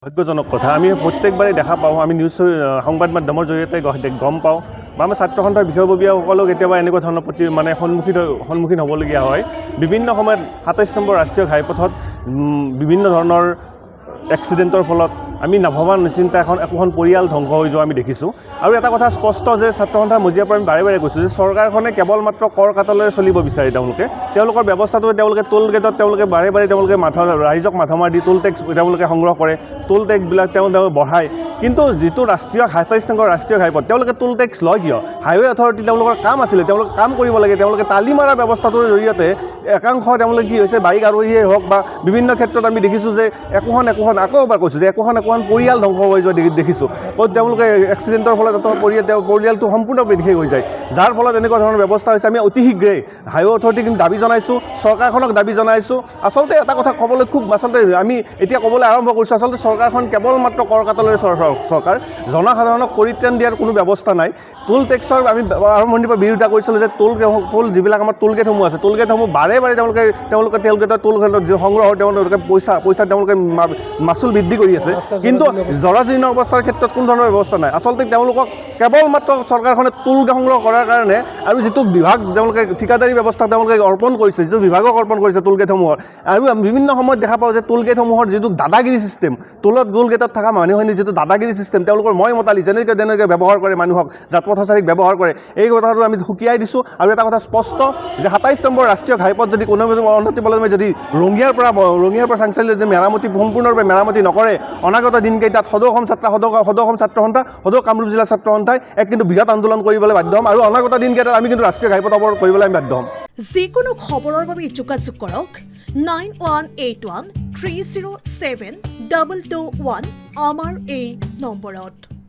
ভাগ্যজনক কথা আমি প্ৰত্যেকবাৰে দেখা পাওঁ আমি নিউজ সংবাদ মাধ্যমৰ জৰিয়তে গম পাওঁ বা আমাৰ ছাত্ৰ সন্থাৰ বিষয়ববীয়াসকলেও কেতিয়াবা এনেকুৱা ধৰণৰ সন্মুখীন হ'বলগীয়া হয় বিভিন্ন সময়ত ২৭ নম্বৰ ৰাষ্ট্ৰীয় ঘাইপথত বিভিন্ন ধৰণৰ এক্সিডেণ্টৰ ফলত আমি নভবা নিচিন্তা একোখন পৰিয়াল ধ্বংস হৈ যোৱা আমি দেখিছোঁ আৰু এটা কথা স্পষ্ট যে ছাত্ৰ সন্থাৰ মজিয়াৰ পৰা আমি বাৰে বাৰে কৈছোঁ যে চৰকাৰখনে কেৱল মাত্ৰ কৰ কাটলেৰে চলিব বিচাৰে তেওঁলোকৰ ব্যৱস্থাটো তেওঁলোকে টোল গেটত তেওঁলোকে বাৰে বাৰে ৰাইজক মাথা মাৰি দি টোল টেক্স তেওঁলোকে সংগ্ৰহ কৰে টোল টেক্সবিলাক তেওঁ বঢ়ায় কিন্তু যিটো ২৭ নম্বৰ ৰাষ্ট্ৰীয় ঘাইপথ তেওঁলোকে টোল টেক্স লয় কিয় হাইৱে অথৰিটি তেওঁলোকৰ কাম আছিলে তেওঁলোকে কাম কৰিব লাগে তেওঁলোকে তালি মাৰা ব্যৱস্থাটোৰ জৰিয়তে একাংশ তেওঁলোকে কি হৈছে বাইক আৰোহীয়ে হওক বা বিভিন্ন ক্ষেত্ৰত আমি দেখিছোঁ যে একোখন আকৌ এবাৰ কৈছোঁ যে একোখন পৰিয়াল ধ্বংস হৈ যোৱা দেখিছোঁ ক'ত তেওঁলোকে এক্সিডেণ্টৰ ফলত পৰিয়ালটো সম্পূৰ্ণ বিশেষ হৈ যায় যাৰ ফলত এনেকুৱা ধৰণৰ ব্যৱস্থা হৈছে আমি অতি শীঘ্ৰেই হাইৱে অথৰিটিক দাবী জনাইছোঁ চৰকাৰখনক দাবী জনাইছোঁ আচলতে এটা কথা ক'বলৈ আমি এতিয়া ক'বলৈ আৰম্ভ কৰিছোঁ আচলতে চৰকাৰখন কেৱল মাত্ৰ কৰ কাটলেৰে চৰকাৰ জনসাধাৰণক পৰিত্ৰাণ দিয়াৰ কোনো ব্যৱস্থা নাই টোল টেক্সৰ আমি আৰম্ভণিৰ পৰা বিৰোধিতা কৰিছিলোঁ যে টোল যিবিলাক আমাৰ টোল গেটসমূহ আছে টোল গেটসমূহ বাৰে বাৰে তেওঁলোকে টোল গেটৰ সংগ্ৰহ তেওঁলোকে পইচা তেওঁলোকে মাচুল বৃদ্ধি কৰি আছে কিন্তু জৰাজীৰ্ণ অৱস্থাৰ ক্ষেত্ৰত কোনো ধৰণৰ ব্যৱস্থা নাই আচলতে তেওঁলোকক কেৱল মাত্ৰ চৰকাৰখনে টোল সংগ্ৰহ কৰাৰ কাৰণে আৰু যিটো বিভাগ তেওঁলোকে ঠিকাদাৰী ব্যৱস্থা তেওঁলোকে অৰ্পণ কৰিছে যিটো বিভাগক অৰ্পণ কৰিছে টোল গেটসমূহৰ আৰু বিভিন্ন সময়ত দেখা পাওঁ যে টোল গেটসমূহৰ যিটো দাদাগিৰি ছিষ্টেম টোল গেটত থকা মানুহখিনি যিটো দাদাগিৰি ছিষ্টেম তেওঁলোকৰ মই মতালি যেনেকৈ ব্যৱহাৰ কৰে মানুহক জাত পথচাৰীক ব্যৱহাৰ কৰে এই কথাটো আমি সুকীয়াই দিছোঁ আৰু এটা কথা স্পষ্ট যে ২৭ নম্বৰ ৰাষ্ট্ৰীয় ঘাইপথ যদি কোনো অনতিপলমে যদি ৰঙিয়াৰ পৰা চাংচাৰিলৈ যদি সম্পূৰ্ণৰূপে মেৰামতি নকৰে অনাগত দিনকেইটাত সদৌ অসম ছাত্ৰ সন্থা সদৌ কামৰূপ জিলা ছাত্ৰ সন্থাই কিন্তু বৃহৎ আন্দোলন কৰিবলৈ বাধ্য হ'ম আৰু অনাগত দিনকেইটাত আমি কিন্তু ৰাষ্ট্ৰীয় ঘাইপথ অৱৰোধ কৰিবলৈ আমি বাধ্য হ'ম যিকোনো খবৰৰ বাবে যোগাযোগ কৰক 9181 307 221 আমাৰ এই নম্বৰত।